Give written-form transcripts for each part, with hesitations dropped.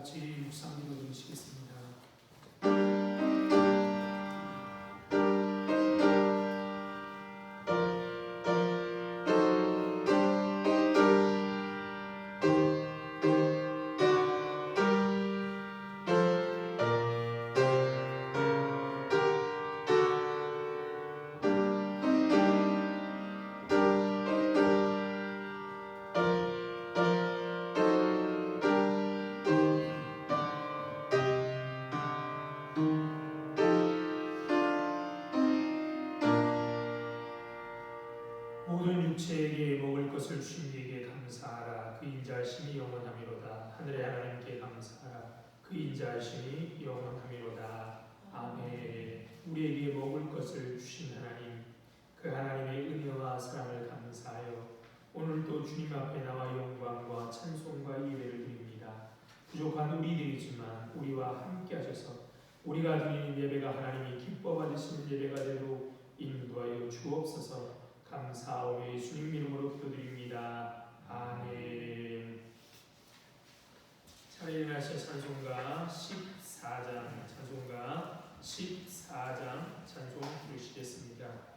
같이 묵상 기도 드리시겠습니다. 모든 육체에게 먹을 것을 주신 이에게 감사하라. 그 인자하심이 영원하미로다. 하늘의 하나님께 감사하라. 그 인자하심이 영원하미로다. 아멘. 우리에게 먹을 것을 주신 하나님, 그 하나님의 은혜와 사랑을 감사하여 오늘도 주님 앞에 나와 영광과 찬송과 예배를 드립니다. 부족한 우리들이지만 우리와 함께 하셔서 우리가 드리는 예배가 하나님이 기뻐 받으시는 예배가 되도록 인도하여 주옵소서. 감사하오 예수님 이름으로 기도드립니다. 아멘. 자, 일어나셔 찬송가 14장 찬송 부르시겠습니다.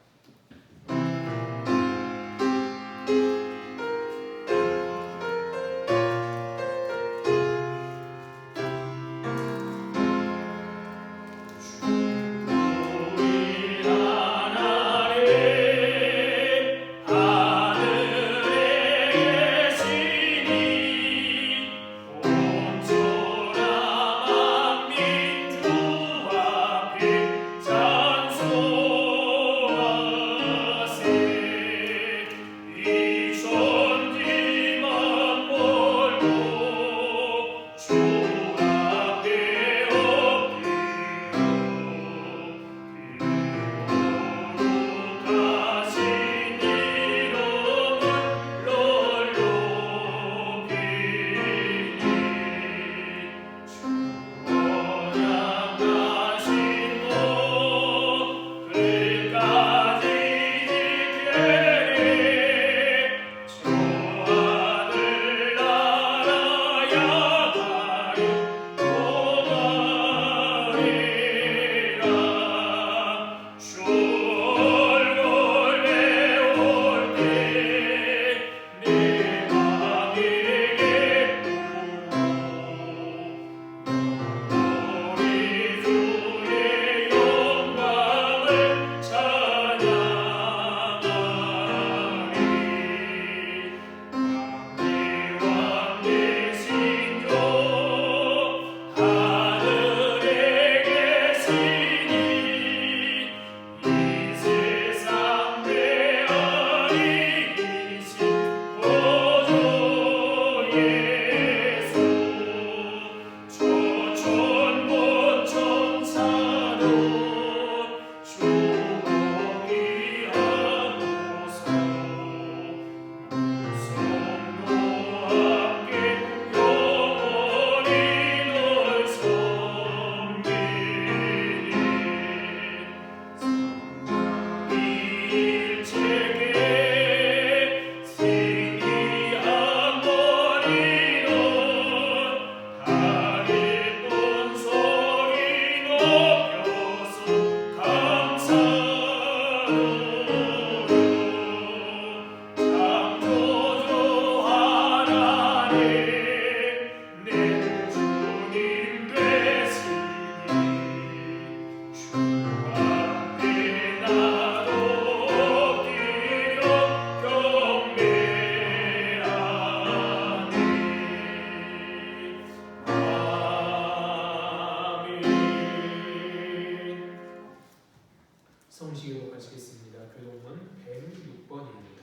성시기로 가시겠습니다. 교동문 106번입니다.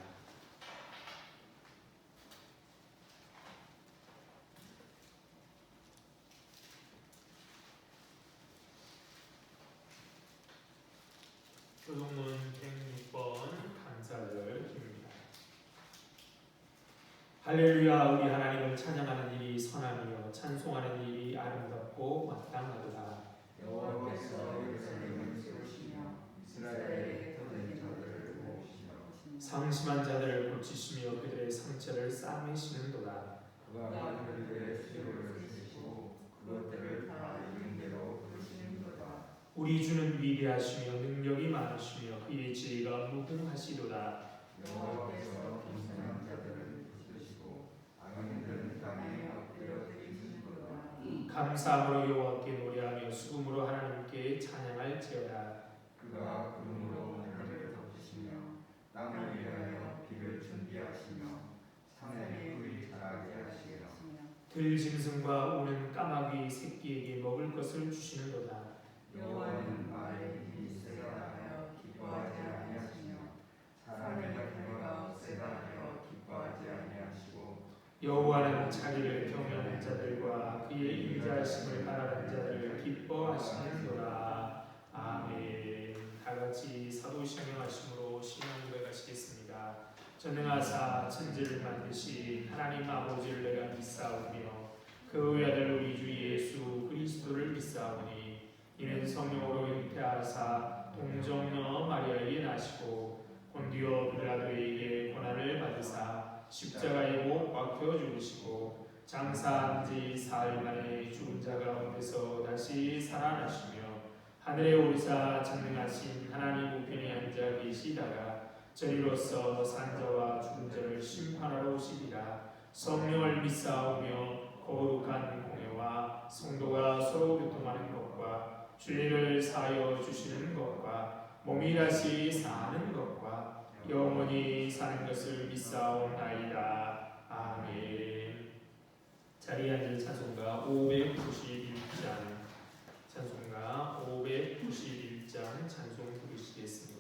교동문 106번 감사절입니다. 할렐루야. 우리 하나님을 찬양하는 일이 선하며 찬송하는 일이 아름답고 마땅하도다. 여호와께서 예루살렘을 세우시며 이스라엘의 흩어진 자들을 모으시며 상심한 자들을 고치시며 그들의 상처를 싸매시는도다. 그가 그들의 시험을 주시고 그것들을 다 이룬 대로 부르시는도다. 우리 주는 위대하시며 능력이 많으시며 그의 지혜가 무궁하시도다. 여호와께서 겸손한 자들을 붙드시고 악인들은 땅에 엎드려 드리시는도다. 감사함으로 여호와께 노래하며 수금으로 하나님께 찬양할지어다. 그가 구름으로 하늘을 덮으시며 땅을 위하여 비를 준비하시며 산에 풀이 자라게 하시리라. 들짐승과 우는 까마귀 새끼에게 먹을 것을 주시는도다. 여호와는 나의 힘이 세다 하여 기뻐하지 아니하시며 사람의 힘과 세다 하여 기뻐하지 아니하시고 여호와는 자기를 경외하는 자들과 그의 인자하심을 바라는 자들을 기뻐하시는도다. 아멘. 다같이 사도신명하심으로 신앙 고백하시겠습니다. 전능하사 천지를 만드신 하나님 아버지를 내가 믿사오며 그 외아들 우리 주 예수 그리스도를 믿사오니 이는 성령으로 잉태하사 동정녀 마리아에게 나시고 본디오 빌라도에게 고난을 받으사 십자가에 못 박혀 죽으시고 장사한 지 사흘 만에 죽은 자 가운데서 다시 살아나시며 하늘에 오르사 전능하신 하나님 우편에 앉아 계시다가 저리로서 산자와 죽은 자를 심판하러 오시리라. 성령을 믿사오며 거룩한 공회와 성도가 서로 교통하는 것과 죄를 사하여 주시는 것과 몸이 다시 사는 것과 영원히 사는 것을 믿사옵나이다. 아멘. 자리에 앉은 찬송가 591장 찬송가 591장 찬송 부르시겠습니다.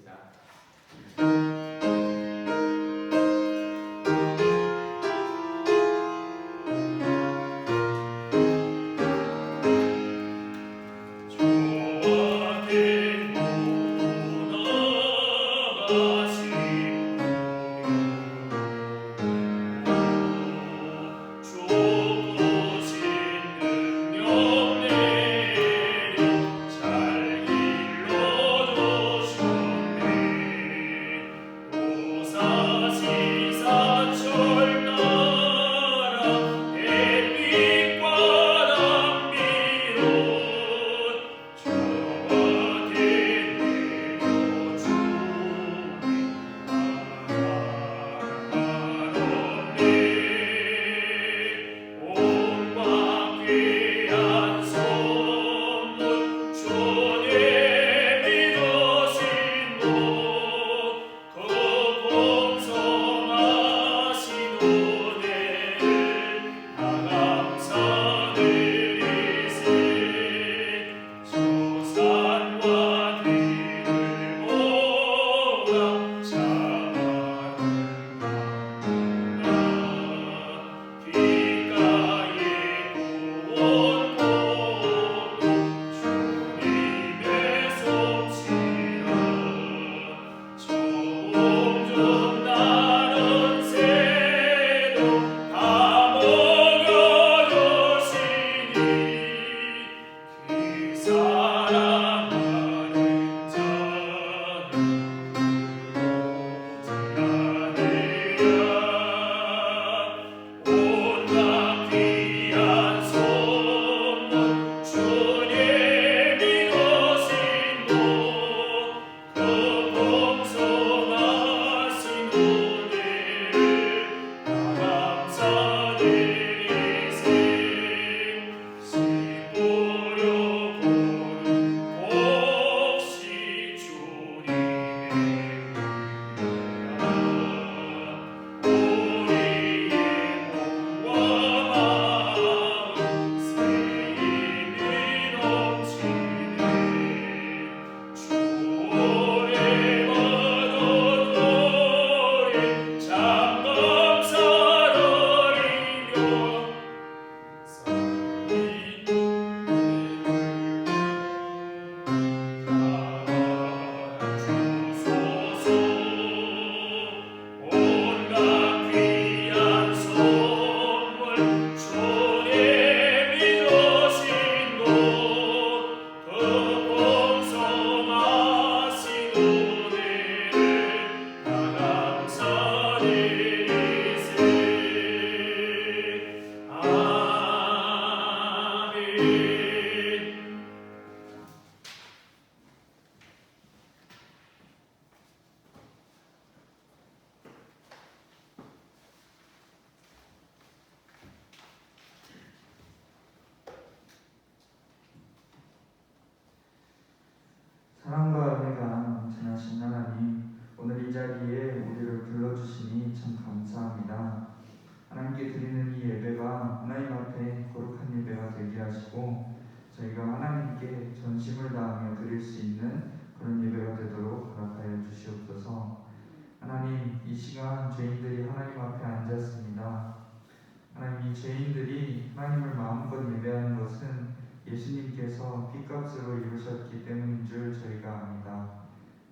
죄인들이 하나님을 마음껏 예배하는 것은 예수님께서 피값으로 이루셨기 때문인 줄 저희가 압니다.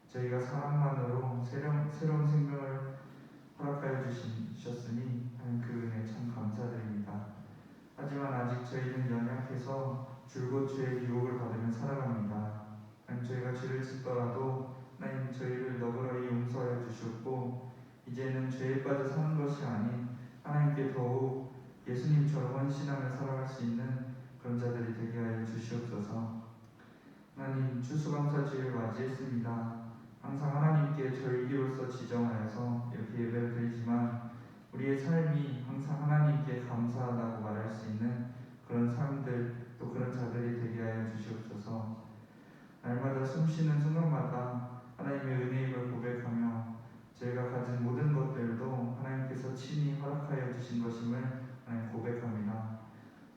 저희가 사랑만으로 새로운 생명을 허락하여 주셨으니 하는 그 은혜 참 감사드립니다. 하지만 아직 저희는 연약해서 줄곧 죄의 유혹을 받으며 살아갑니다. 하나님, 저희가 죄를 짓더라도 하나님 저희를 너그러이 용서하여 주셨고 이제는 죄에 빠져 사는 것이 아닌 하나님께 더욱 예수님처럼 헌신하며 살아갈 수 있는 그런 자들이 되게 하여 주시옵소서. 하나님, 추수감사주일 맞이했습니다. 항상 하나님께 절기로서 지정하여서 이렇게 예배를 드리지만 우리의 삶이 항상 하나님께 감사하다고 말할 수 있는 그런 사람들, 또 그런 자들이 되게 하여 주시옵소서. 날마다 숨쉬는 순간마다 하나님의 은혜임을 고백하며 저희가 가진 모든 것들도 하나님께서 친히 허락하여 주신 것임을 하나님 고백합니다.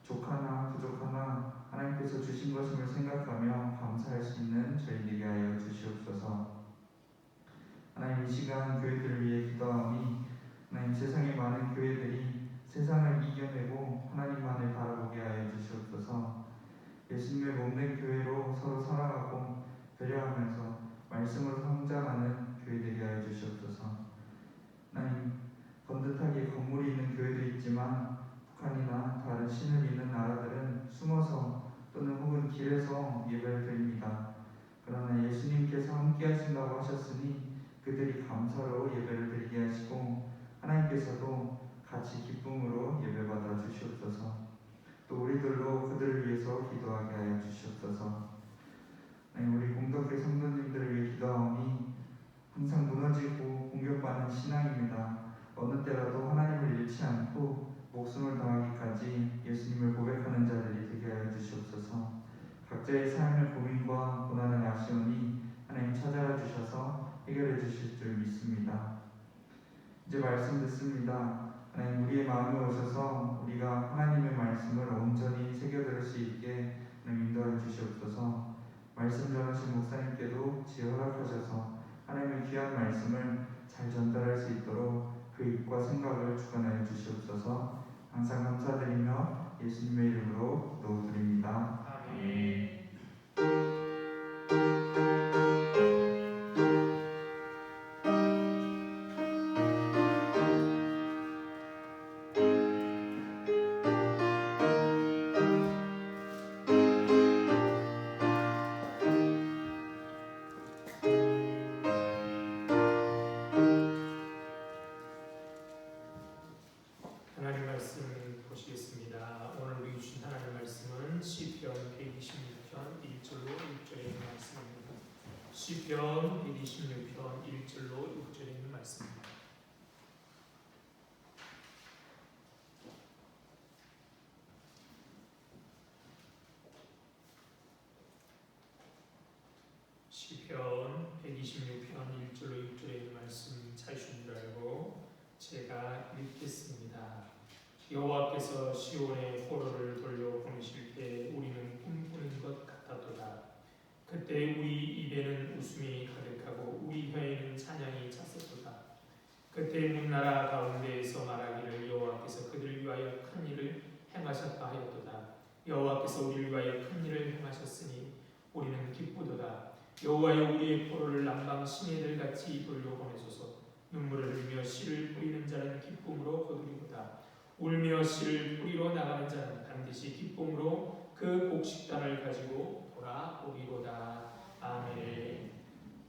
족하나 부족하나 하나님께서 주신 것임을 생각하며 감사할 수 있는 저희 되게 하여 주시옵소서. 하나님, 이 시간 교회들을 위해 기도하오니 하나님, 세상에 많은 교회들이 세상을 이겨내고 하나님만을 바라보게 하여 주시옵소서. 예수님의 몸된 교회로 서로 사랑하고 배려하면서 말씀으로 성장하는 교회 되게 하여 주시옵소서. 하나님, 번듯하게 건물이 있는 교회도 있지만 북한이나 다른 신을 믿는 나라들은 숨어서 또는 혹은 길에서 예배를 드립니다. 그러나 예수님께서 함께 하신다고 하셨으니 그들이 감사로 예배를 드리게 하시고 하나님께서도 같이 기쁨으로 예배받아 주시옵소서. 또 우리들로 그들을 위해서 기도하게 하여 주시옵소서. 우리 공덕회 성도님들을 위해 기도하오니 항상 무너지고 공격받는 신앙입니다. 어느 때라도 하나님을 잃지 않고 목숨을 다하기까지 예수님을 고백하는 자들이 되게 하여 주시옵소서. 각자의 삶의 고민과 고난을 아시오니 하나님 찾아라 주셔서 해결해 주실 줄 믿습니다. 이제 말씀 듣습니다. 하나님, 우리의 마음에 오셔서 우리가 하나님의 말씀을 온전히 새겨들을 수 있게 인도해 주시옵소서. 말씀 전하신 목사님께도 지혜 허락하셔서 하나님의 귀한 말씀을 잘 전달할 수 있도록 그 입과 생각을 주관하여 주시옵소서. 항상 감사드리며 예수님의 이름으로 기도드립니다. 아멘. 하나님 말씀 보시겠습니다. 오늘 우리 주신 하나님 말씀은 시편 126편 1절로 6절에 있는 말씀입니다. 시편 126편 1절로 6절에 있는 말씀입니다. 시편 126편 1절로 6절에 있는 말씀 찾으신 줄 알고 제가 읽겠습니다. 여호와께서 시온에 포로를 돌려 보내실 때 우리는 꿈꾸는 것 같았도다. 그때 우리 입에는 웃음이 가득하고 우리 혀에는 찬양이 찼었도다. 그때 문나라 가운데에서 말하기를 여호와께서 그들을 위하여 큰 일을 행하셨다 하였도다. 여호와께서 우리를 위하여 큰 일을 행하셨으니 우리는 기쁘도다. 여호와여, 우리의 포로를 남방 시내들같이 돌려보내소서. 눈물을 흘리며 씨를 뿌리는 자는 기쁨으로 거두리로다. 울며 씨를 뿌리러 나가는 자는 반드시 기쁨으로 그 곡식단을 가지고 돌아오리로다. 아멘.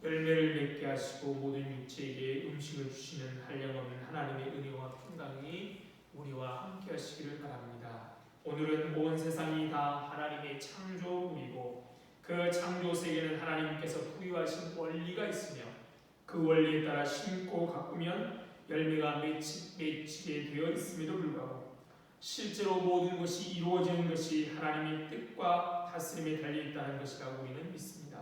열매를 맺게 하시고 모든 육체에게 음식을 주시는 한량없는 하나님의 은혜와 평강이 우리와 함께 하시기를 바랍니다. 오늘은 온 세상이 다 하나님의 창조물이고 그 창조 세계는 하나님께서 부여하신 원리가 있으며 그 원리에 따라 심고 가꾸면 열매가 맺히게 되어 있음에도 불구하고 실제로 모든 것이 이루어지는 것이 하나님의 뜻과 다스림에 달려있다는 것이라고 우리는 믿습니다.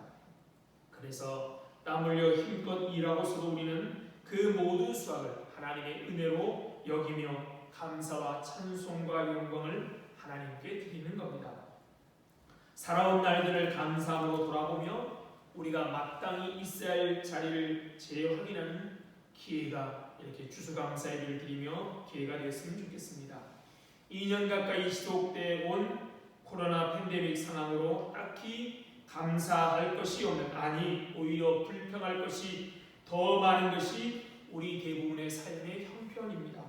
그래서 땀 흘려 힘껏 일하고서도 우리는 그 모든 수확을 하나님의 은혜로 여기며 감사와 찬송과 영광을 하나님께 드리는 겁니다. 살아온 날들을 감사함으로 돌아보며 우리가 마땅히 있어야 할 자리를 재확인하는 기회가 이렇게 추수감사예를 드리며 기회가 되었으면 좋겠습니다. 2년 가까이 지속돼 온 코로나 팬데믹 상황으로 딱히 감사할 것이 없는, 아니 오히려 불평할 것이 더 많은 것이 우리 대부분의 삶의 형편입니다.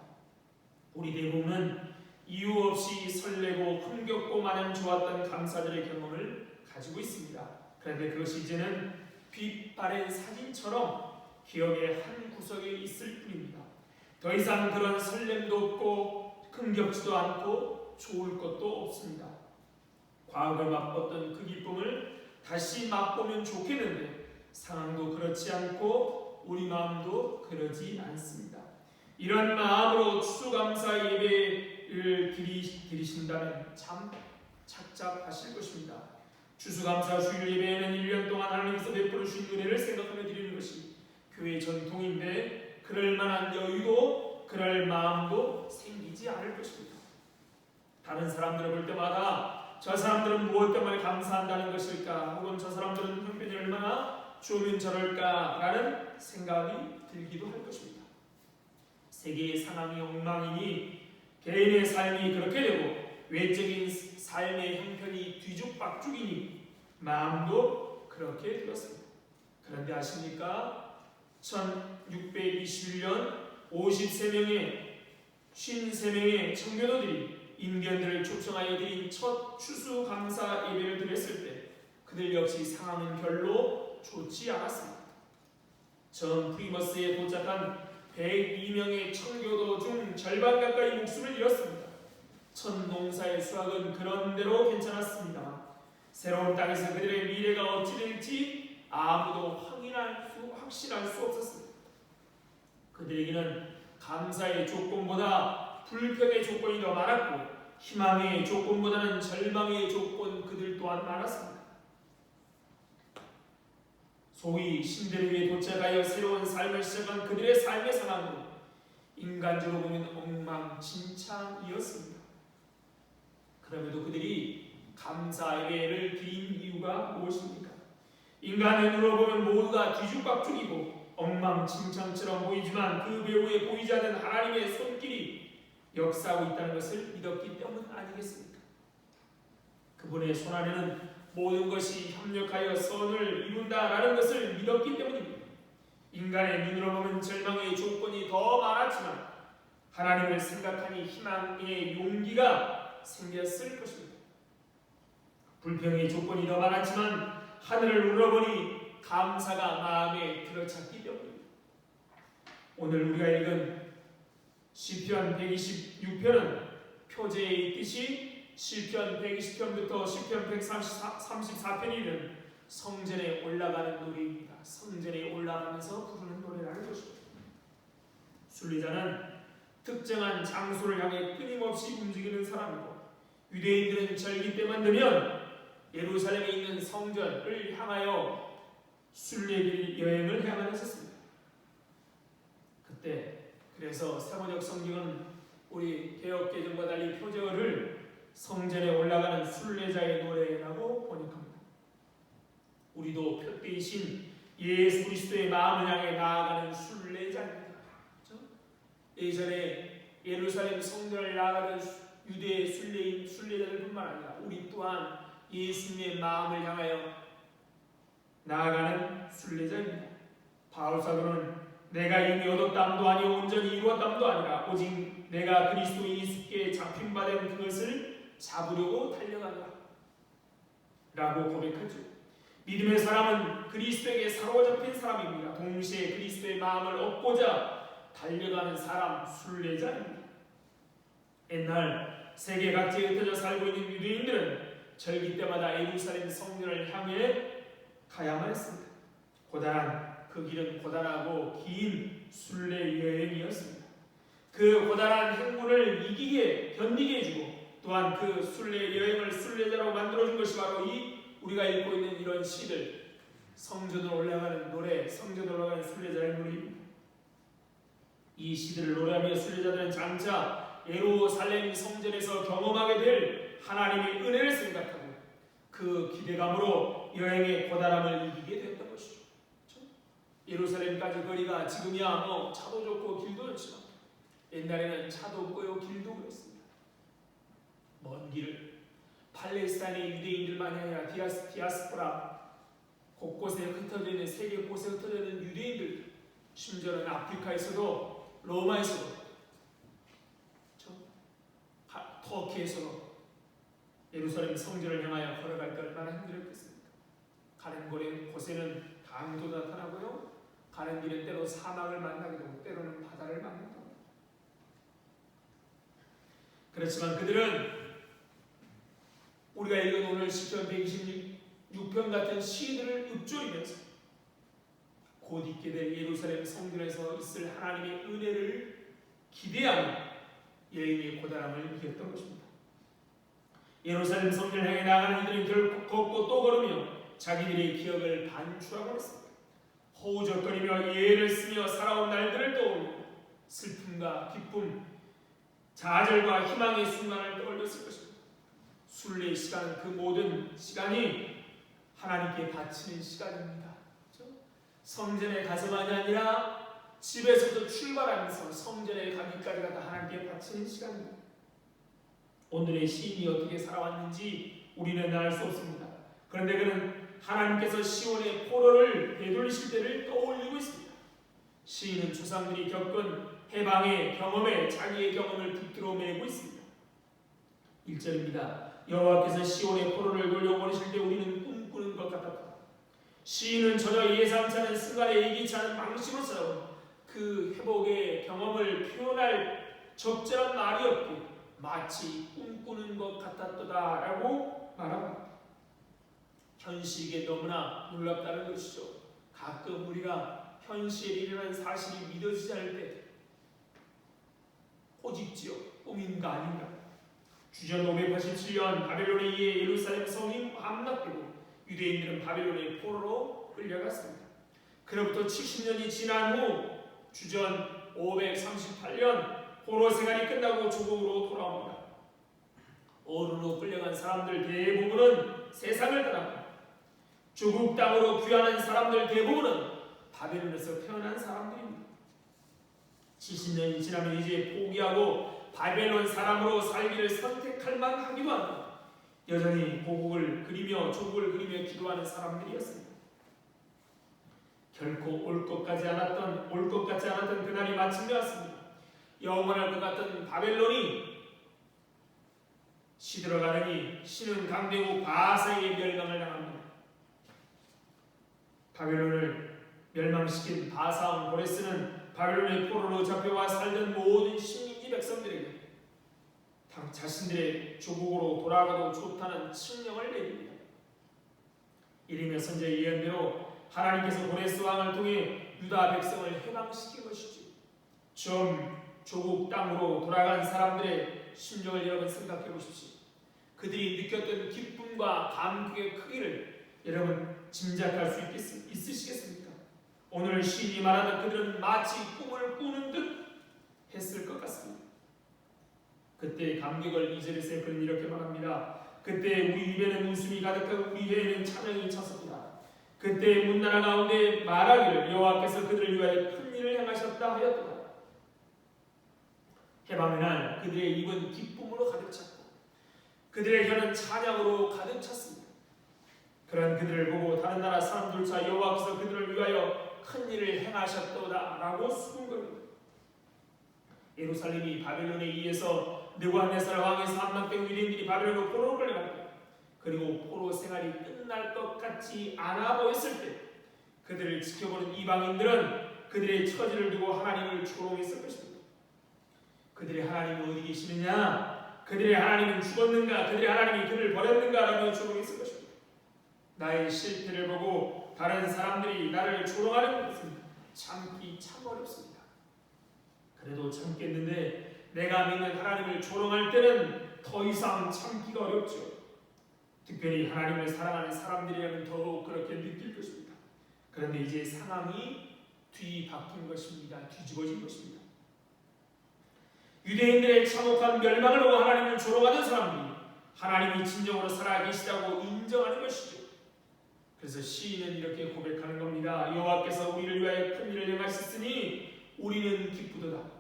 우리 대부분은 이유 없이 설레고 흥겹고 마냥 좋았던 감사들의 경험을 가지고 있습니다. 그런데 그것이 이제는 빛바랜 사진처럼 기억의 한 구석에 있을 뿐입니다. 더 이상 그런 설렘도 없고 흥겹지도 않고 좋을 것도 없습니다. 과거에 맛봤던 그 기쁨을 다시 맛보면 좋겠는데 상황도 그렇지 않고 우리 마음도 그러지 않습니다. 이런 마음으로 추수감사 예배를 드리신다면 참 착잡하실 것입니다. 추수감사 주일 예배에는 1년 동안 하나님께서 베풀어 주신 은혜를 생각하며 드리는 것이 교회 전통인데 그럴 만한 여유도 그럴 마음도 생기지 않을 것입니다. 다른 사람들을 볼 때마다 저 사람들은 무엇 때문에 감사한다는 것일까, 혹은 저 사람들은 형편이 얼마나 좋으면 저럴까 라는 생각이 들기도 할 것입니다. 세계의 상황이 엉망이니 개인의 삶이 그렇게 되고 외적인 삶의 형편이 뒤죽박죽이니 마음도 그렇게 되었습니다. 그런데 아십니까? 1621년 53명의 청교도들이 인견들을 초청하여 드린 첫 추수감사 예배를 드렸을 때 그들 역시 상황은 별로 좋지 않았습니다. 전 프리머스에 도착한 102명의 청교도 중 절반 가까이 목숨을 잃었습니다. 첫 농사의 수확은 그런대로 괜찮았습니다. 새로운 땅에서 그들의 미래가 어찌 될지 아무도 확신할 수 없었습니다. 그들에게는 감사의 조건보다 불평의 조건이 더 많았고 희망의 조건보다는 절망의 조건 그들 또한 많았습니다. 소위 신대륙에 도착하여 새로운 삶을 시작한 그들의 삶의 상황은 인간적으로 보면 엉망진창이었습니다. 그럼에도 그들이 감사 예배를 드린 이유가 무엇입니까? 인간의 눈으로 보면 모두가 뒤죽박죽이고 엉망진창처럼 보이지만 그 배후에 보이지 않는 하나님의 손길이 역사하고 있다는 것을 믿었기 때문 아니겠습니까? 그분의 손 안에는 모든 것이 협력하여 선을 이룬다라는 것을 믿었기 때문입니다. 인간의 눈으로 보면 절망의 조건이 더 많았지만 하나님을 생각하니 희망의 용기가 생겼을 것입니다. 불평의 조건이 더 많았지만 하늘을 우러보니 감사가 마음에 들어찼기 때문입니다. 오늘 우리가 읽은 시편 126편은 표제에 있듯이 시편 120편부터 시편 134편이는 성전에 올라가는 노래입니다. 성전에 올라가면서 부르는 노래라는 것입니다. 순례자는 특정한 장소를 향해 끊임없이 움직이는 사람이고 유대인들은 절기 때만 되면 예루살렘에 있는 성전을 향하여 순례 여행을 해야만 했었습니다. 그때 그래서 세번역 성경은 우리 개역개정과 달리 표제어를 성전에 올라가는 순례자의 노래라고 번역합니다. 우리도 표대이신 예수 그리스도의 마음을 향해 나아가는 순례자입니다. 그렇죠? 예전에 예루살렘 성전을 나아가는 유대 순례자들뿐만 아니라 우리 또한 예수님의 마음을 향하여 나아가는 순례자입니다. 바울 사도는 내가 이미 얻었담도 아니요 온전히 이루었담도 아니라 오직 내가 그리스도 예수께 잡힌 바 된 그것을 잡으려고 달려간다 라고 고백하죠. 믿음의 사람은 그리스도에게 사로잡힌 사람입니다. 동시에 그리스도의 마음을 얻고자 달려가는 사람, 순례자입니다. 옛날 세계 각지에 흩어져 살고 있는 유대인들은 절기 때마다 예루살렘 성전을 향해 가야만 했습니다. 그 길은 고단하고 긴 순례 여행이었습니다. 그 고단한 행군을 견디게 해주고 또한 그 순례 여행을 순례자로 만들어준 것이 바로 우리가 읽고 있는 이런 시들, 성전으로 올라가는 노래, 성전으로 올라가는 순례자의 노래입니다. 이 시들을 노래하며 순례자들은 장차 예루살렘 성전에서 경험하게 될 하나님의 은혜를 생각하고 그 기대감으로 여행의 고단함을 이기게 됐던 것이죠. 예루살렘까지 거리가 지금이야 차도 좋고 길도 좋지만 옛날에는 차도 없고요 길도 그랬습니다. 팔레스타인의 유대인들만이 아니라 디아스포라 곳곳에 흩어져 있는 세계 곳에 흩어져 있는 유대인들, 심지어는 아프리카에서도 로마에서도 터키에서도 예루살렘 성전을 향하여 걸어갈 때 얼마나 힘들었겠습니까? 가는 곳에는 강도 나타나고요, 가는 길에 때로 사막을 만나게 되고 때로는 바다를 만나게 됩니다. 그렇지만 그들은 우리가 읽은 오늘 시편 126편 같은 시들을 읊조리면서 곧 있게 될 예루살렘 성전에서 있을 하나님의 은혜를 기대하며 여인의 고단함을 이겼던 것입니다. 예루살렘 성전을 향해 나가는 이들은 결국 걷고 또 걸으며 자기들의 기억을 반추하고 있습니다. 허우적거리며 예를 쓰며 살아온 날들을 떠올리고 슬픔과 기쁨, 좌절과 희망의 순간을 떠올렸을 것입니다. 순례의 시간은 그 모든 시간이 하나님께 바치는 시간입니다. 그렇죠? 성전에 가서만이 아니라 집에서도 출발하면서 성전에 가기까지가 다 하나님께 바치는 시간입니다. 오늘의 시인이 어떻게 살아왔는지 우리는 알 수 없습니다. 그런데 그는 하나님께서 시온의 포로를 되돌리실 때를 떠올리고 있습니다. 시인은 조상들이 겪은 해방의 경험에 자기의 경험을 붙들어 매고 있습니다. 1절입니다. 여호와께서 시온의 포로를 돌려보내실 때 우리는 꿈꾸는 것 같았다. 시인은 전혀 예상치 않은 순간에 예기치 않은 방식으로 살아온 그 회복의 경험을 표현할 적절한 말이 없고 마치 꿈꾸는 것 같았다라고 말합니다. 현실에 너무나 놀랍다는 것이죠. 가끔 우리가 현실에 일어난 사실이 믿어지지 않을 때 꼬집지요. 꿈인가 아닌가. 주전 587년 바벨론에 의해 예루살렘 성이 함락되고 유대인들은 바벨론의 포로로 끌려갔습니다. 그로부터 70년이 지난 후 주전 538년 포로 생활이 끝나고 조국으로 돌아옵니다. 어루로 끌려간 사람들 대부분은 세상을 떠납니다. 조국 땅으로 귀환한 사람들 대부분은 바벨론에서 태어난 사람들입니다. 70년이 지나면 이제 포기하고 바벨론 사람으로 살기를 선택할 만하기도 합니다. 여전히 고국을 그리며 조국을 그리며 기도하는 사람들이었습니다. 결코 올 것 같지 않았던 그날이 마침내 왔습니다. 영원할 것 같던 바벨론이 시들어가느니 신은 강대국 바사의 멸망을 당합니다. 바벨론을 멸망시킨 바사왕 고레스는 바벨론의 포로로 잡혀와 살던 모든 식민지 백성들에게 자신들의 조국으로 돌아가도 좋다는 칙령을 내립니다. 이르며 선지의 예언대로 하나님께서 고레스 왕을 통해 유다 백성을 해방시킨 것이죠. 좀 조국 땅으로 돌아간 사람들의 심정을 여러분 생각해 보십시오. 그들이 느꼈던 기쁨과 감격의 크기를 여러분 짐작할 수 있으시겠습니까? 오늘 시인이 말하는 그들은 마치 꿈을 꾸는 듯 했을 것 같습니다. 그때의 감격을 2절에서 그는 이렇게 말합니다. 그때 우리 입에는 웃음이 가득하고 우리 혀에는 찬양이 찼습니다. 그때 문나라 가운데 말하기를 여호와께서 그들을 위하여 큰 일을 행하셨다 하였도다. 해방의 날 그들의 입은 기쁨으로 가득 찼고 그들의 혀는 찬양으로 가득 찼습니다. 그런 그들을 보고 다른 나라 사람들조차 여호와께서 그들을 위하여 큰 일을 행하셨도다라고 수군거립니다. 예루살렘이 바벨론에 의해서 느부갓네살 왕에서 함락된 유대인들이 바벨론으로 포로로 끌려갑니다. 그리고 포로 생활이 끝날 것 같지 않아 보였을 때 그들을 지켜보는 이방인들은 그들의 처지를 두고 하나님을 조롱했을 것입니다. 그들의 하나님은 어디 계시느냐? 그들의 하나님은 죽었는가? 그들의 하나님이 그를 버렸는가? 라며 조롱했을 것입니다. 나의 실패를 보고 다른 사람들이 나를 조롱하는 것은 참기 참 어렵습니다. 그래도 참겠는데 내가 믿는 하나님을 조롱할 때는 더 이상 참기가 어렵죠. 특별히 하나님을 사랑하는 사람들이라면 더욱 그렇게 느낄 것입니다. 그런데 이제 상황이 뒤바뀐 것입니다. 뒤집어진 것입니다. 유대인들의 참혹한 멸망을 보고 하나님을 조롱하던 사람들이 하나님이 진정으로 살아계시다고 인정하는 것이죠. 그래서 시인은 이렇게 고백하는 겁니다. 여호와께서 우리를 위하여 큰 일을 행하셨으니 우리는 기쁘도다.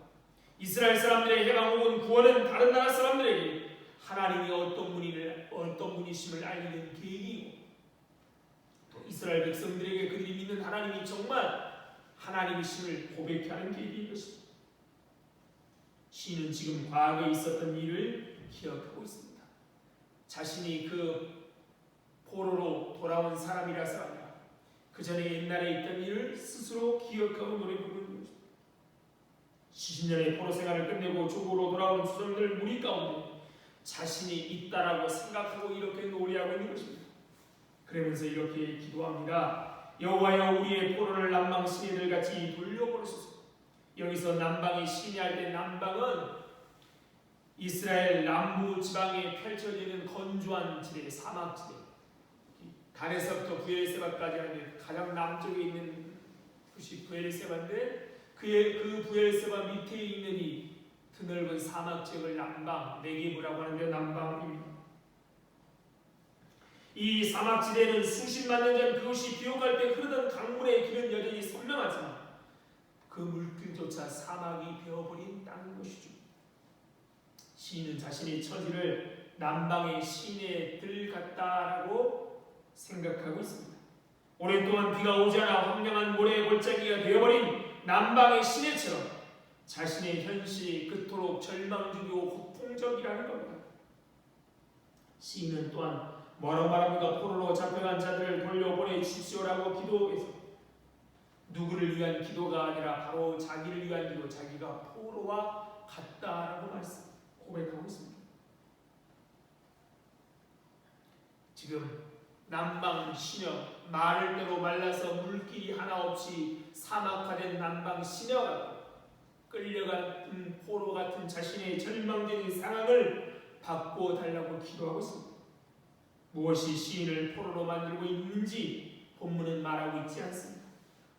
이스라엘 사람들의 해방 혹은 구원은 다른 나라 사람들에게 하나님이 어떤 분이심을 알리는 계기이고, 또 이스라엘 백성들에게 그들이 믿는 하나님이 정말 하나님이심을 고백케 하는 계기인 것입니다. 시인은 지금 과거에 있었던 일을 기억하고 있습니다. 자신이 그 포로로 돌아온 사람이라서 아니라 그 전에 옛날에 있던 일을 스스로 기억하고 노래 부르는 것입니다. 70년의 포로 생활을 끝내고 조국으로 돌아온 수정들 무리 가운데 자신이 있다라고 생각하고 이렇게 노래하고 있는 것입니다. 그러면서 이렇게 기도합니다. 여호와여, 우리의 포로를 남방 시내들 같이 돌려보내소서. 여기서 남방이 시내할 때, 남방은 이스라엘 남부 지방에 펼쳐지는 건조한 지대, 사막지대, 단에서부터 부엘세바까지 하는 가장 남쪽에 있는 곳이 부엘세바인데, 그 부엘세바 밑에 있는 이 드넓은 사막 지역을 남방, 네게브라고 하는데 남방입니다. 이 사막지대는 수십만 년 전 그것이 비옥할 때 흐르던 강물의 길은 여전히 선명하지만 그 물길조차 사막이 되어버린 땅인 것이죠. 시인은 자신의 처지를 남방의 시내들 같다라고 생각하고 있습니다. 오랫동안 비가 오지 않아 황량한 모래의 골짜기가 되어버린 남방의 시내처럼 자신의 현실이 그토록 절망적이고 고통적이라는 겁니다. 시인은 또한 뭐라고 말합니까? 포로로 잡혀간 자들을 돌려보내 주십시오라고 기도해서, 누구를 위한 기도가 아니라 바로 자기를 위한 기도, 자기가 포로와 같다라고 고백하고 있습니다. 지금 남방 시녀, 마를 대로 말라서 물길이 하나 없이 사막화된 남방 시녀가 끌려간 포로 같은 자신의 절망적인 상황을 바꿔달라고 기도하고 있습니다. 무엇이 시인을 포로로 만들고 있는지 본문은 말하고 있지 않습니다.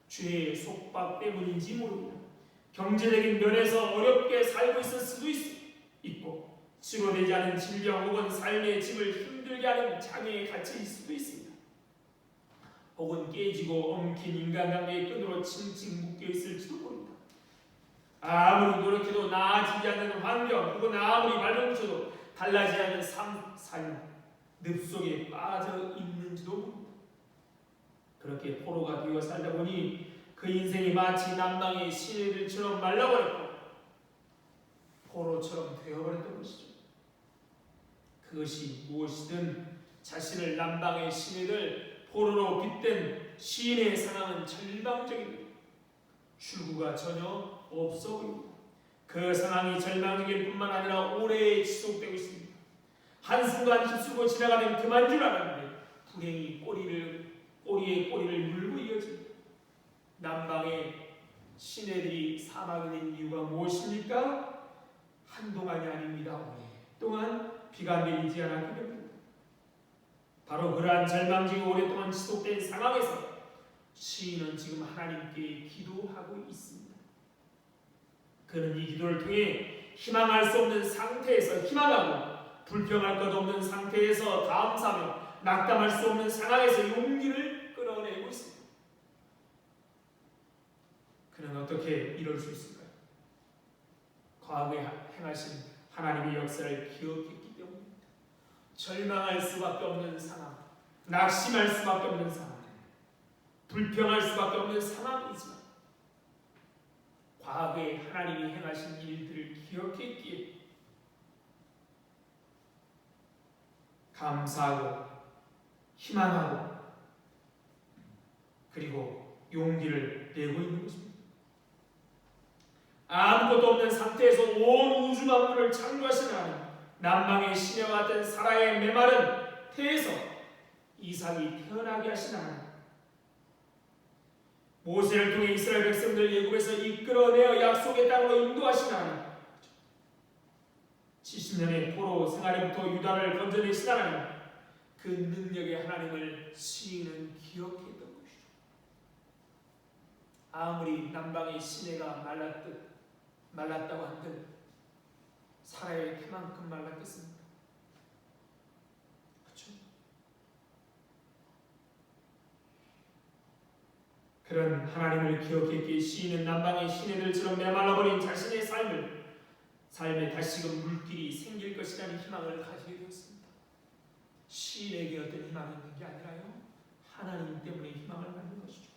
죄의 속박 때문인지 모릅니다. 경제적인 면에서 어렵게 살고 있을 수도 있고, 치료되지 않은 질병 혹은 삶의 짐을 힘들게 하는 장애에 갇힐 수도 있습니다. 혹은 깨지고 엉킨 인간관계의 끈으로 칭칭 묶여 있을지도 모릅니다. 아무리 노력해도 나아지지 않는 환경, 혹은 아무리 발버둥쳐도 달라지지 않는 삶 늪속에 빠져 있는지도 모릅니다. 그렇게 포로가 되어 살다 보니 그 인생이 마치 남방의 시내들처럼 말라버렸고 포로처럼 되어버렸던 것이죠. 그것이 무엇이든 자신을 남방의 시내들 포로로 빗댄 시인의 상황은 절망적입니다. 출구가 전혀 없어 보입니다. 그 상황이 절망적일 뿐만 아니라 오래 지속되고 있습니다. 한순간 휩쓸고 지나가면 그만 줄 알았는데 불행이 꼬리에 꼬리를 물고 이어집니다. 남방의 시내들이 사막이 된 이유가 무엇입니까? 한동안이 아닙니다. 오랫동안 비가 내리지 않았기 때문입니다. 바로 그러한 절망적이 오랫동안 지속된 상황에서 시인은 지금 하나님께 기도하고 있습니다. 그는 이 기도를 통해 희망할 수 없는 상태에서 희망하고 불평할 것 없는 상태에서 감사하며 낙담할 수 없는 상황에서 용기를 끌어내고 있습니다. 그는 어떻게 이럴 수 있을까요? 과거에 행하신 하나님의 역사를 기억했기 때문입니다. 절망할 수밖에 없는 상황, 낙심할 수밖에 없는 상황, 불평할 수밖에 없는 상황이지만 과거에 하나님이 행하신 일들을 기억했기에 감사하고 희망하고 그리고 용기를 내고 있는 것입니다. 아무것도 없는 상태에서 온 우주 만물을 창조하신 하나님, 남방의 시녀와 같은 사라의 메마른 태에서 이삭이 태어나게 하신 하나님, 모세를 통해 이스라엘 백성들을 애굽에서 이끌어내어 약속의 땅으로 인도하신 하나님, 70년의 포로 생활에부터 유다를 건져내신 하나님, 그 능력의 하나님을 시인은 기억했던 것이죠. 아무리 남방의 시내가 말랐다고 한들 사라의 태만큼 말랐겠습니까? 그렇죠? 그런 하나님을 기억했기에 시인은 남방의 시내들처럼 메말라버린 자신의 삶을 삶에 다시금 물길이 생길 것이라는 희망을 가지게 되었습니다. 시인에게 어떤 희망이 있는 게 아니라요, 하나님 때문에 희망을 갖는 것이죠.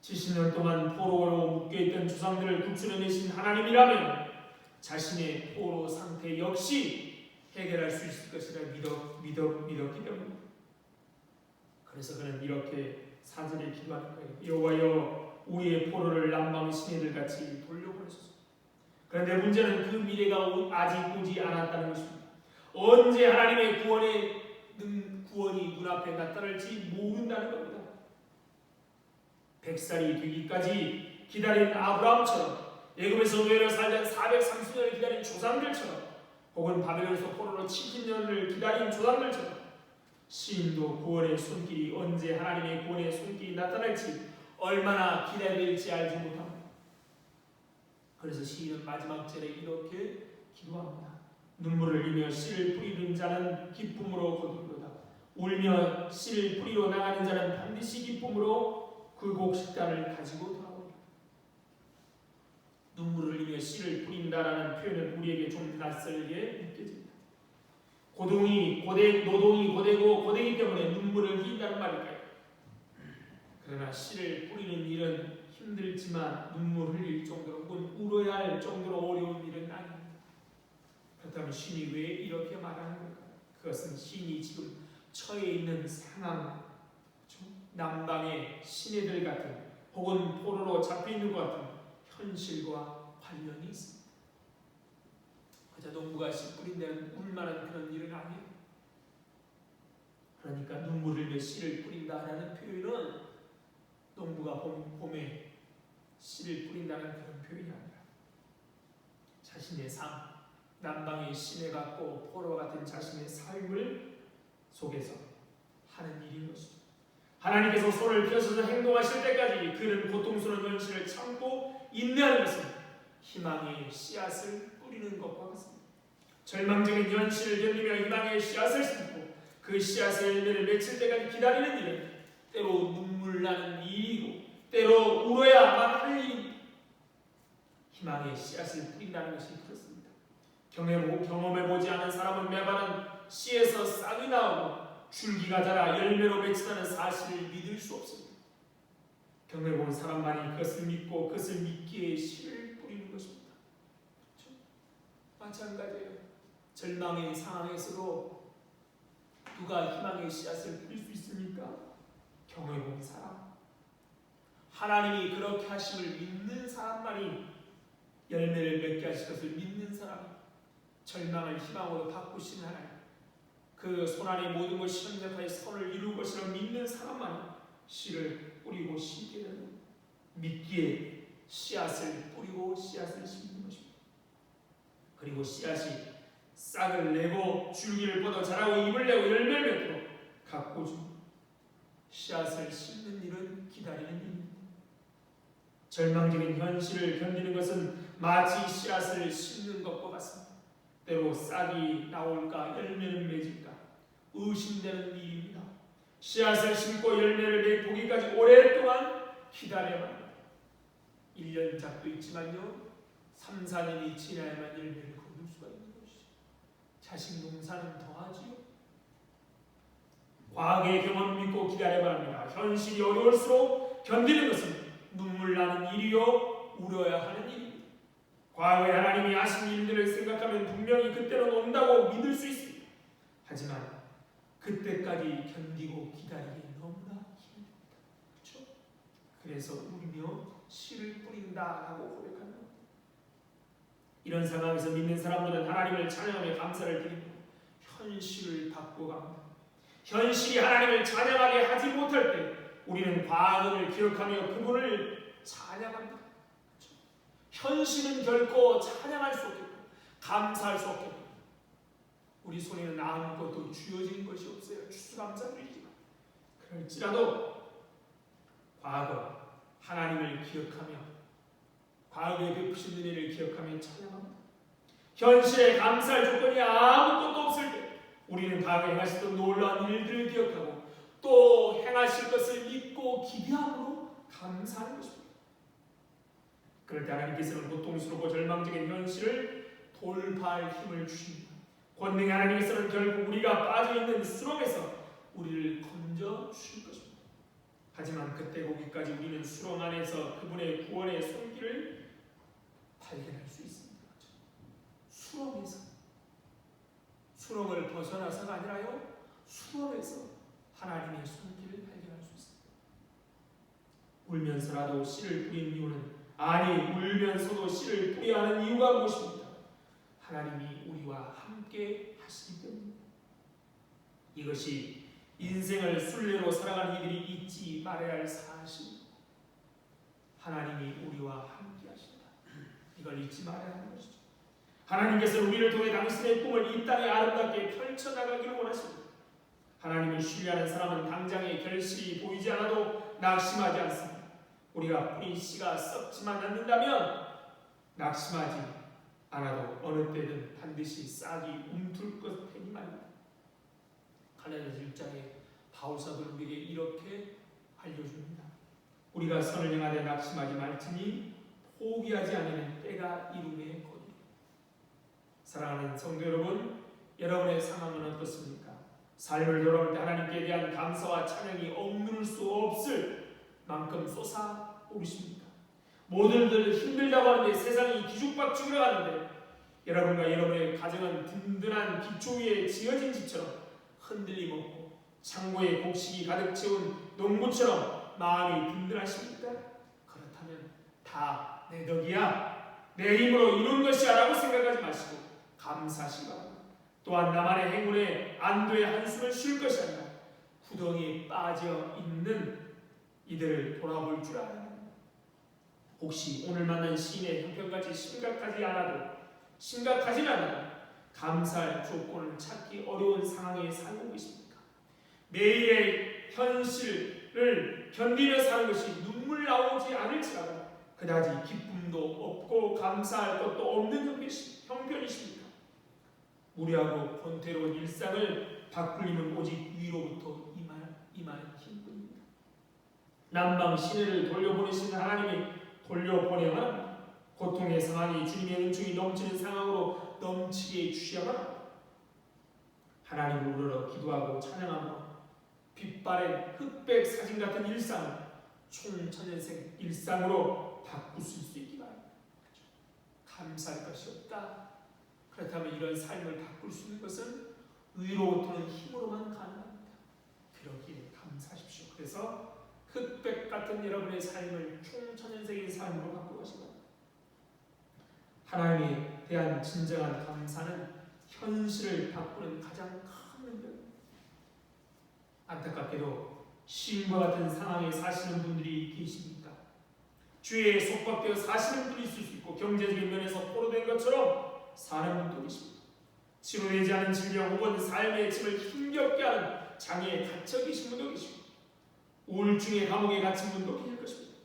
70년 동안 포로로 묶여있던 조상들을 구출해내신 하나님이라면 자신의 포로 상태 역시 해결할 수 있을 것이라 믿었기 때문입니다. 그래서 그는 이렇게 사절에 기도하는 거예요. 여호와여, 우리의 포로를 남방 시내들 같이 돌려보내소서. 그런데 문제는 그 미래가 아직 오지 않았다는 것입니다. 언제 하나님의 구원이 눈앞에 나타날지 모른다는 겁니다. 100살이 되기까지 기다린 아브라함처럼, 애굽에서 노예로 살던 430년을 기다린 조상들처럼, 혹은 바벨론에서 포로로 70년을 기다린 조상들처럼 시인도 구원의 손길이 언제 하나님의 구원의 손길이 나타날지 얼마나 기다릴지 알지 못합니다. 그래서 시인은 마지막 절에 이렇게 기도합니다. 눈물을 흘리며 씨를 뿌리는 자는 기쁨으로 거두리로다. 울며 씨를 뿌리러 나가는 자는 반드시 기쁨으로 그 곡식단을 가지고 돌아오리라. 눈물을 흘리며 씨를 뿌린다라는 표현은 우리에게 좀 낯설게 느껴집니다. 노동이 고되고 고되기 때문에 눈물을 흘린다는 말일까요? 그러나 씨를 뿌리는 일은 힘들지만 눈물 흘릴 정도로, 혹은 울어야 할 정도로 어려운 일은 아닙니다. 그렇다면 시인이 왜 이렇게 말하는 걸까요? 그것은 시인이 지금 처해 있는 상황, 남방의 시내들 같은, 혹은 포로로 잡혀있는 것 같은 현실과 관련이 있습니다. 그저 농부가 씨 뿌린 데는 울만한 그런 일은 아니에요. 그러니까 눈물을 흘려 씨를 뿌린다라는 표현은 농부가 봄에 씨를 뿌린다는 그런 표현이 아니라 자신의 삶, 남방의 시내 같고 포로 같은 자신의 삶을 속에서 하는 일인 것이죠. 하나님께서 손을 펴셔서 행동하실 때까지 그는 고통스러운 현실을 참고 인내하는 것은 희망의 씨앗을 뿌리는 것과 같습니다. 절망적인 현실을 견디며 희망의 씨앗을 심고 그 씨앗의 열매를 맺힐 때까지 기다리는 일은 때로 눈물 나는 일이고 때로 울어야만 하는 일입니다. 희망의 씨앗을 뿌린다는 것이 그렇습니다. 경험해보지 않은 사람은 매번 씨에서 싹이 나오고 줄기가 자라 열매로 맺힌다는 사실을 믿을 수 없습니다. 경험해본 사람만이 그것을 믿고 그것을 믿기에 씨를 뿌리는 것입니다. 그렇죠? 마찬가지예요. 절망의 상황에서도 누가 희망의 씨앗을 뿌릴 수 있습니까? 경험해본 사람, 하나님이 그렇게 하심을 믿는 사람만이 열매를 맺게 하실 것을 믿는 사람, 절망을 희망으로 바꾸시는 하나님, 그 손안에 모든 것이 협력하여 선을 이룰 것이라 믿는 사람만이 씨를 뿌리고 심게 되는, 믿기에 씨앗을 뿌리고 씨앗을 심는 것입니다. 그리고 씨앗이 싹을 내고 줄기를 뻗어 자라고 잎을 내고 열매를 맺도록 가꾸어줍니다. 씨앗을 심는 일은 기다리는 일입니다. 절망적인 현실을 견디는 것은 마치 씨앗을 심는 것과 같습니다. 때로 싹이 나올까 열매는 맺을까 의심되는 일입니다. 씨앗을 심고 열매를 보기까지 오랫동안 기다려야 합니다. 1년작도 있지만요 3, 4년이 지나야만 열매를 거둘 수가 있는 것이죠. 자식 농사는 더하지요. 과거의 경험 믿고 기다려야 합니다. 현실이 어려울수록 견디는 것은 눈물 나는 일이요 울어야 하는 일입니다. 과거에 하나님이 하신 일들을 생각하면 분명히 그때는 온다고 믿을 수 있습니다. 하지만 그때까지 견디고 기다리기 너무나 힘듭니다. 그렇죠? 그래서 울며 씨를 뿌린다라고 고백합니다. 이런 상황에서 믿는 사람들은 하나님을 찬양하며 감사를 드리고 현실을 바꿔갑니다. 현실이 하나님을 찬양하게 하지 못할 때 우리는 과거를 기억하며 그분을 찬양합니다. 그렇죠? 현실은 결코 찬양할 수 없겠고 감사할 수 없겠고 우리 손에는 아무것도 쥐어진 것이 없어요. 추수감사드리지만 그럴지라도 과거 하나님을 기억하며 과거에 베푸신 은혜를 기억하며 찬양합니다. 현실에 감사할 조건이 아무것도 없을 때 우리는 과거에 행하셨던 놀라운 일들을 기억하고 또 행하실 것을 믿고 기대함으로 감사하는 것입니다. 그럴 때 하나님께서는 고통스럽고 절망적인 현실을 돌파할 힘을 주십니다. 권능의 하나님께서는 결국 우리가 빠져있는 수렁에서 우리를 건져 주실 것입니다. 하지만 그때 거기까지 우리는 수렁 안에서 그분의 구원의 손길을 발견할 수 있습니다. 수렁에서, 수렁을 벗어나서가 아니라요, 수렁에서 하나님의 손길을 발견할 수 있습니다. 울면서라도 씨를 뿌린 이유는, 아니 울면서도 씨를 뿌려야 하는 이유가 무엇입니까? 하나님이 우리와 함께 하시기 때문입니다. 이것이 인생을 순례로 살아가는 이들이 잊지 말아야 할 사실입니다. 하나님이 우리와 함께 하신다. 이걸 잊지 말아야 하는 것이죠. 하나님께서 우리를 통해 당신의 꿈을 이 땅에 아름답게 펼쳐나가기를 원하십니다. 하나님을 신뢰하는 사람은 당장의 결실이 보이지 않아도 낙심하지 않습니다. 우리가 뿌린 씨가 썩지만 않는다면 낙심하지 않아도 어느 때든 반드시 싹이 움틀 것이니 말입니다. 갈라디아서 1장에 바울사도는 우리에게 이렇게 알려줍니다. 우리가 선을 행하되 낙심하지 말지니 포기하지 않으면 때가 이름에 거두리라. 사랑하는 성도 여러분, 여러분의 상황은 어떻습니까? 삶을 돌아볼 때 하나님께 대한 감사와 찬양이 억누를 수 없을 만큼 솟아오르십니까? 모두들 힘들다고 하는데 세상이 기죽박죽이라 하는데 여러분과 여러분의 가정은 든든한 기초 위에 지어진 집처럼 흔들림 없고 창고에 곡식이 가득 채운 농부처럼 마음이 든든하십니까? 그렇다면 다 내 덕이야, 내 힘으로 이룬 것이야 라고 생각하지 마시고 감사하시기 바랍니다. 또한 나만의 행운에 안도의 한숨을 쉴 것이 아니라 구덩이에 빠져 있는 이들을 돌아볼 줄 알아야 합니다. 혹시 오늘 만난 시인의 형편까지 심각하진 않아도 감사할 조건을 찾기 어려운 상황에 살고 계십니까? 매일의 현실을 견디며 사는 것이 눈물 나오지 않을지라도 그다지 기쁨도 없고 감사할 것도 없는 형편이십니까? 무료하고 권태로운 일상을 바꿀 힘은 오직 위로부터 임하는 힘뿐입니다. 남방 시내를 돌려보내신 하나님이 돌려보내야 합니다. 고통의 상황이 주님의 은총이 넘치는 상황으로 넘치게 해주셔야만 합니다. 하나님을 우러러 기도하고 찬양하며 빛바랜 흑백 사진 같은 일상을 총천연색 일상으로 바꾸실 수 있기 바랍니다. 감사할 것이 없다. 그렇다면 이런 삶을 바꿀 수 있는 것은 위로부터는 힘으로만 가능합니다. 그러기에 감사하십시오. 그래서 흑백 같은 여러분의 삶을 총천연색인 삶으로 바꾸고 가시기 바랍니다. 하나님에 대한 진정한 감사는 현실을 바꾸는 가장 큰 능력입니다. 안타깝게도 시인과 같은 상황에 사시는 분들이 계십니까? 죄에 속박되어 사시는 분이 있을 수 있고 경제적인 면에서 포로된 것처럼 사는 분도 계십니다. 치료되지 않은 질병 혹은 삶의 짐을 힘겹게 하는 장애에 갇혀 계신 분도 계시고 우울증의 감옥에 갇힌 분도 계실 것입니다.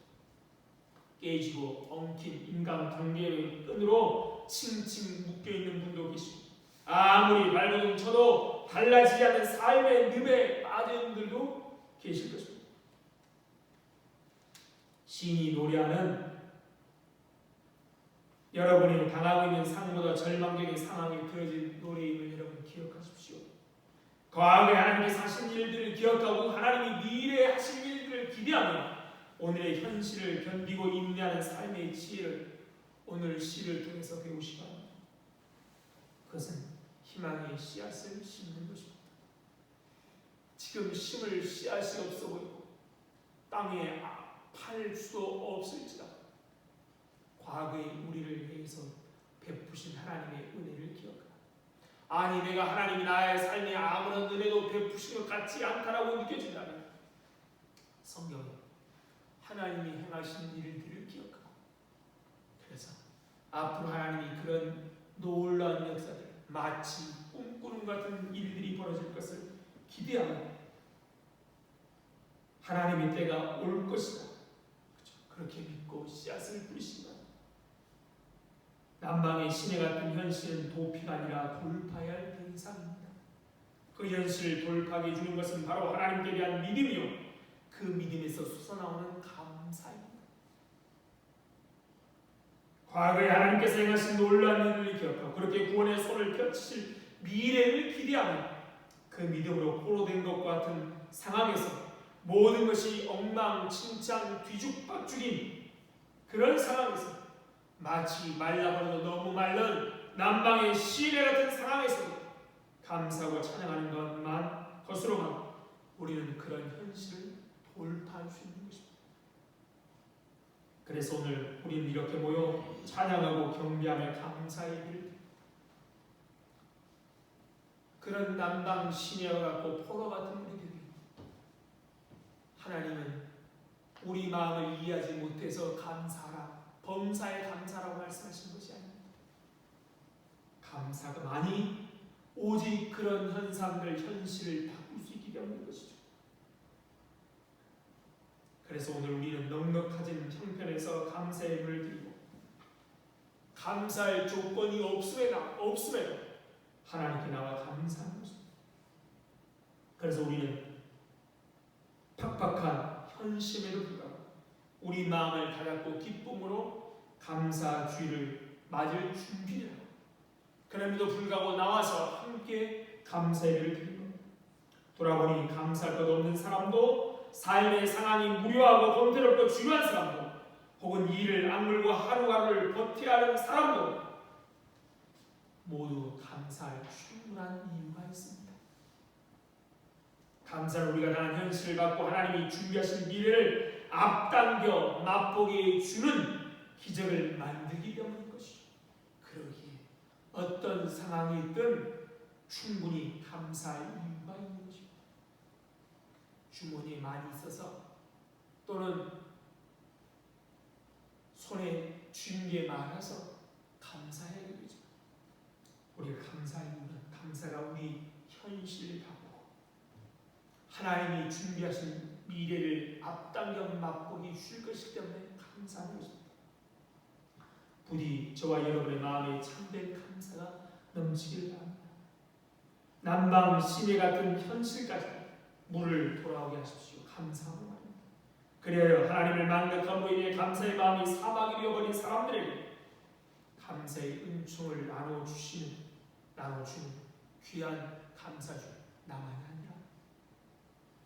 깨지고 엉킨 인간관계의 끈으로 칭칭 묶여있는 분도 계시고 아무리 발버둥 쳐도 달라지지 않는 삶의 늪에 빠진 분들도 계실 것입니다. 시인이 노래하는 여러분이 당하고 있는 상황보다 절망적인 상황에 들어진 노래임을 여러분 기억하십시오. 과거에 하나님께서 하신 일들을 기억하고 하나님이 미래에 하실 일들을 기대하며 오늘의 현실을 견디고 인내하는 삶의 지혜를 오늘 시를 통해서 배우시기 바랍니다. 그것은 희망의 씨앗을 심는 것입니다. 지금 심을 씨앗이 없어 보이고 땅에 팔 수도 없을지라도 과거의 우리를 위해서 베푸신 하나님의 은혜를 기억하라. 아니 내가 하나님이 나의 삶에 아무런 은혜도 베푸신 것 같지 않다라고 느껴진다면 성경에 하나님이 행하신 일들을 기억하라. 그래서 앞으로 하나님이 그런 놀라운 역사들 마치 꿈꾸는 같은 일들이 벌어질 것을 기대하며 하나님의 때가 올 것이다. 그렇게 믿고 씨앗을 뿌리시기 바랍니다. 남방의 시내 같은 현실은 도피가 아니라 돌파해야 할 대상입니다. 그 현실을 돌파하게 해주는 것은 바로 하나님께 대한 믿음이요, 그 믿음에서 솟아나오는 감사입니다. 과거에 하나님께서 행하신 놀라운 일을 기억하고 그렇게 구원의 손을 펼치실 미래를 기대하며 그 믿음으로 포로된 것과 같은 상황에서 모든 것이 엉망진창 뒤죽박죽인 그런 상황에서 마치 말라버려도 너무 마른 남방의 시내 같은 상황에서도 감사하고 찬양하는 것으로만 우리는 그런 현실을 돌파할 수 있는 것입니다. 그래서 오늘 우리는 이렇게 모여 찬양하고 경배하며 감사의 일을 그런 남방 시내와 같고 포로 같은 우리들이 하나님은 우리 마음을 이해하지 못해서 감사하라, 범사에 감사라고 말씀하시는 것이 아닙니다. 감사가 많이 오직 그런 현상들, 현실을 바꿀 수 있기 때문인 것이죠. 그래서 오늘 우리는 넉넉해진 형편에서 감사의 예물을 드리고 감사할 조건이 없음에도 하나님께 나와 감사하는 것입니다. 그래서 우리는 팍팍한 현실에도 불구하고 우리 마음을 닫았고 기쁨으로 감사 주일을 맞을 준비를 하고 그럼에도 불구하고 나와서 함께 감사의 예를 드리는 겁니다. 돌아보니 감사할 것 없는 사람도 삶의 상황이 무료하고 권태롭고 중요한 사람도 혹은 이를 악물고 하루하루를 버텨야 하는 사람도 모두 감사할 충분한 이유가 있습니다. 감사는 우리가 당한 현실을 갖고 하나님이 준비하신 미래를 앞당겨 맛보게 주는 기적을 만들기 때문인 것이죠. 그러기에 어떤 상황이든 충분히 감사할 이유가 있는 것입니다. 주머니에 많이 있어서 또는 손에 쥔 게 많아서 감사해야 되죠. 우리가 감사할 이유는 감사가 우리 현실을 바꾸고 하나님이 준비하신 미래를 앞당겨 맛보기 줄 것이기 때문에 감사하는 것입니다. 부디 저와 여러분의 마음에 참된 감사가 넘치길 바랍니다. 남방 시내 같은 현실까지 물을 돌아오게 하십시오. 감사하고 말입니다. 그래야 하나님을 만족함으로 인해 감사의 마음이 사막이 되어버린 사람들에게 감사의 은총을 나눠주는 귀한 감사주 나만이 아니라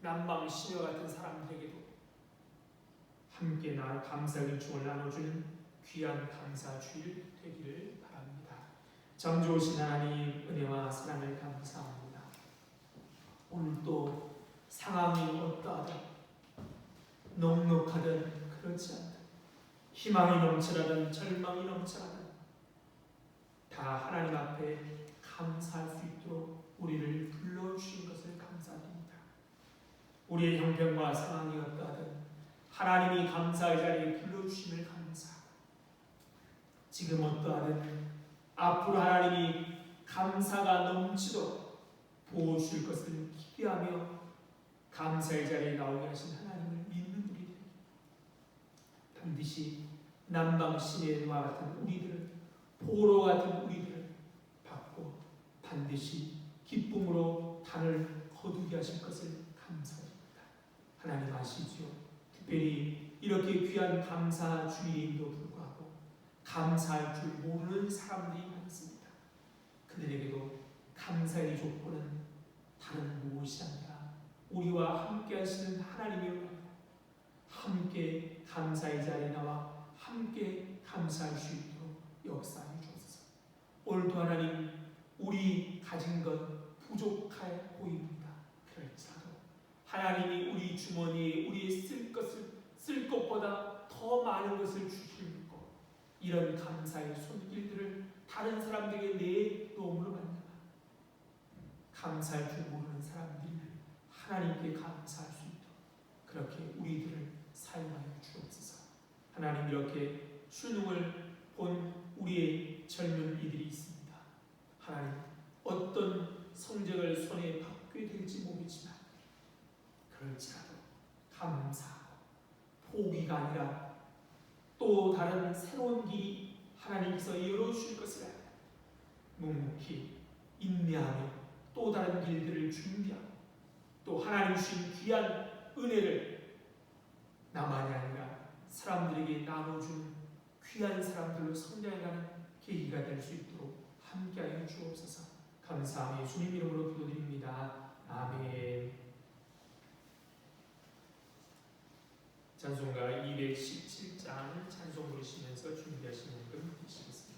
남방 시내와 같은 사람들에게도 함께 감사의 은총을 나눠주는 귀한 감사주일 되기를 바랍니다. 참 좋으신 하나님 은혜와 사랑을 감사합니다. 오늘도 상황이 어떠하든 넉넉하든 그렇지 않든 희망이 넘쳐나든 절망이 넘쳐나든 다 하나님 앞에 감사할 수 있도록 우리를 불러주신 것을 감사드립니다. 우리의 형편과 상황이 어떠하든 하나님이 감사의 자리에 불러주심을 감사하고 지금 어떠하든 앞으로 하나님이 감사가 넘치도록 보호주실 것을 기대하며 감사의 자리에 나오게 하신 하나님을 믿는 우리들, 반드시 남방 시내와 같은 우리들을, 포로 같은 우리들을 받고 반드시 기쁨으로 단을 거두게 하실 것을 감사드립니다. 하나님 아시지요? 특별히 이렇게 귀한 감사 주일임에도 불구하고 감사할 줄 모르는 사람들이 많습니다. 그들에게도 감사의 조건은 다른 무엇이 아니라 우리와 함께 하시는 하나님이옵니다. 함께 감사의 자리에 나와 함께 감사할 수 있도록 역사해 주옵소서. 오늘도 하나님 우리 가진 것 부족해 보입니다. 그럴지라도 하나님이 우리 주머니에 우리 쓸 것보다 더 많은 것을 주실 것, 이런 감사의 손길들을 다른 사람들에게 내 도움으로 만나 감사할 줄 모르는 사람들이 하나님께 감사할 수 있도록 그렇게 우리들을 사용하여 주옵소서. 하나님 이렇게 수능을 본 우리의 젊은 이들이 있습니다. 하나님 어떤 성적을 손에 받게 될지 모르지만 그럴지라도 감사하고 포기가 아니라 또 다른 새로운 길이 하나님께서 열어주실 것을 알고 묵묵히 인내하며 또 다른 길들을 준비하고 또 하나님 주신 귀한 은혜를 나만이 아니라 사람들에게 나눠주는 귀한 사람들로 성장해가는 계기가 될 수 있도록 함께하여 주옵소서. 감사하며 예수님 이름으로 기도드립니다. 아멘. 찬송가 217장 찬송 부르시면서 준비하시는 분 되시겠습니다.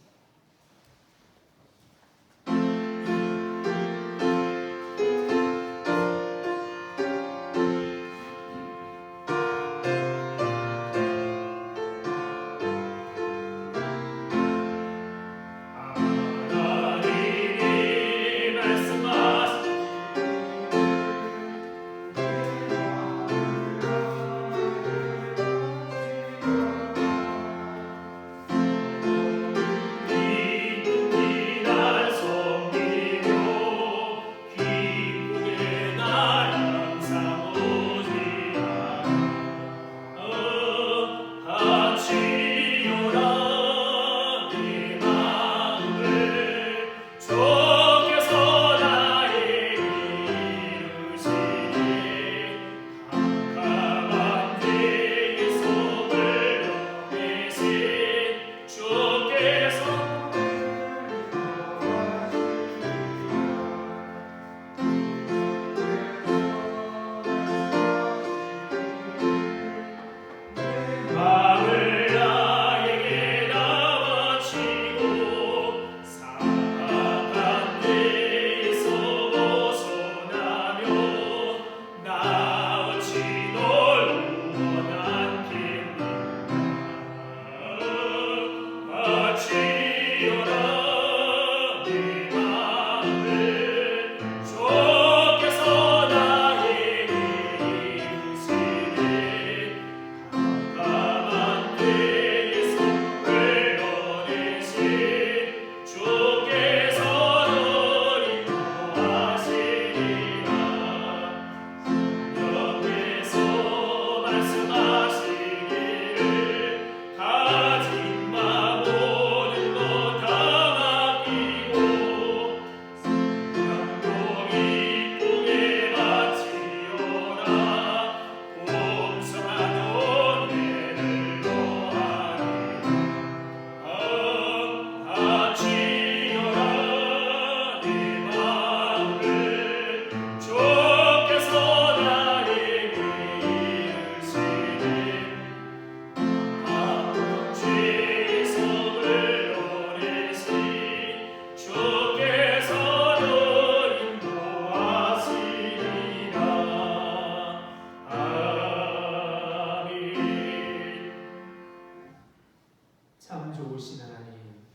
참 좋으신 하나님,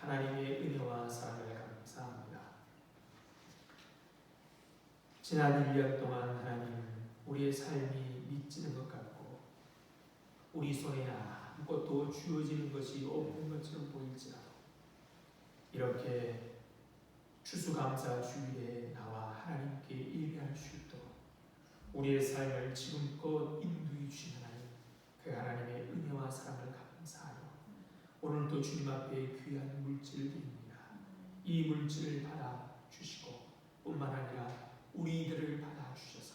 하나님의 은혜와 사랑을 감사합니다. 지난 1년 동안 하나님, 우리의 삶이 미치는 것 같고 우리 손에 아무것도 쥐어지는 것이 없는 것처럼 보일지라도 이렇게 추수감사 주일에 나와 하나님께 예배할 수 있도록 우리의 삶을 지금껏 인도해 주신 하나님, 그 하나님의 은혜와 사랑을 감사하여 오늘도 주님 앞에 귀한 물질을 드립니다. 이 물질을 받아 주시고 뿐만 아니라 우리들을 받아 주셔서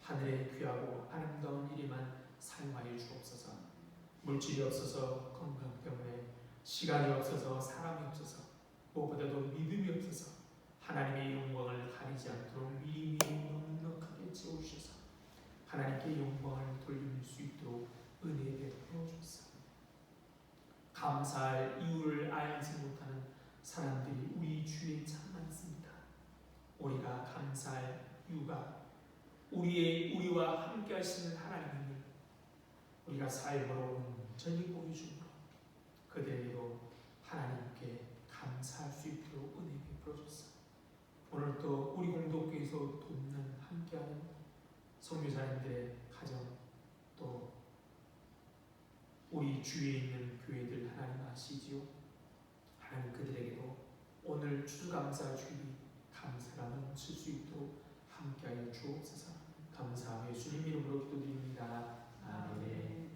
하늘의 귀하고 아름다운 일에만 사용하여 주옵소서. 물질이 없어서 건강 때문에, 시간이 없어서 사람이 없어서, 무엇보다도 믿음이 없어서 하나님의 영광을 가리지 않도록 미리 넉넉하게 채워주셔서 하나님께 영광을 돌릴 수 있도록 은혜 베풀어 주옵소서. 감사할 이유를 알지 못하는 사람들이 우리 주위에 참 많습니다. 우리가 감사할 이유가 우리와 함께 하시는 하나님을 우리가 삶으로 온전히 보여주므로 그들에게도 하나님께 감사할 수 있도록 은혜 베풀어 주옵소서. 오늘 또 우리 공동교에서 돕는 함께하는 선교사님들의 가정, 또 우리 주위에 있는 교회들 하나님 아시지요? 하나님 그들에게도 오늘 추수감사 주일이 감사가 넘칠 수 있도록 함께하여 주옵소서. 감사하며 예수님 이름으로 기도드립니다. 아멘.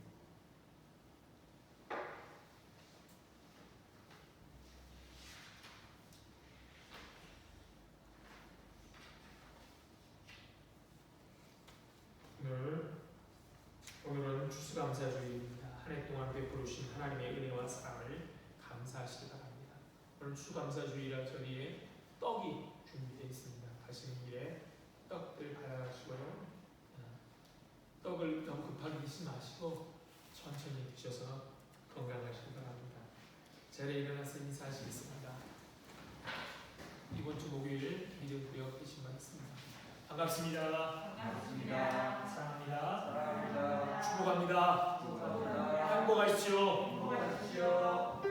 오늘은 추수감사 주일입니다. 한 해 동안 베풀으신 하나님의 은혜와 사랑 추감사주의라 저리에 떡이 준비되어 있습니다. 가시는 길에 떡들 받아가시고요. 떡을 너무 급하게 드시지 마시고 천천히 드셔서 건강하시기 바랍니다. 자리에 일어나서 인사하시겠습니다. 이번 주 목요일 믿음 구역 되신 말씀입니다. 반갑습니다. 반갑습니다. 사랑합니다. 사랑합니다. 축복합니다. 축복합니다. 행복하십시오. 행복하십시오.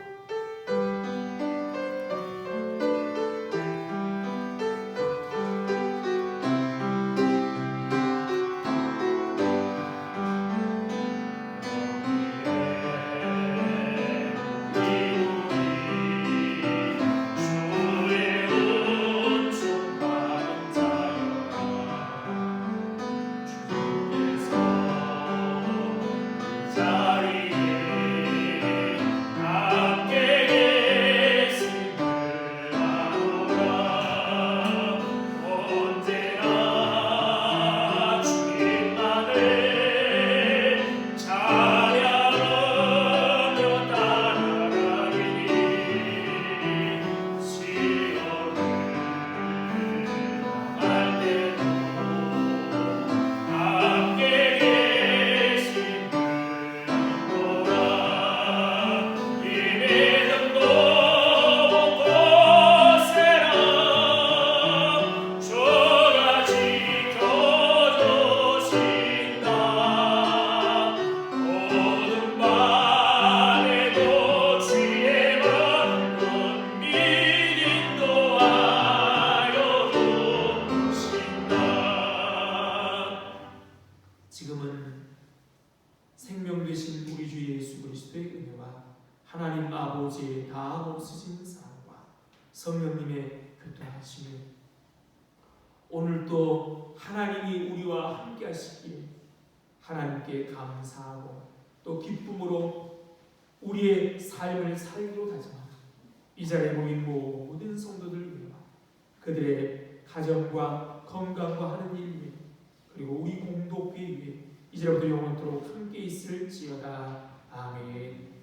지금은 생명 되신 우리 주 예수 그리스도의 은혜와 하나님 아버지의 다 없으신 사랑과 성령님의 교통하심을 오늘도 하나님이 우리와 함께 하시기에 하나님께 감사하고 또 기쁨으로 우리의 삶을 살기로 다짐하고 이 자리에 모인 모든 성도들 위해 그들의 가정과 건강과 하는 일 위해 그리고 우리 공동체 위해 이제부터 영원토록 함께 있을지어다. 아멘.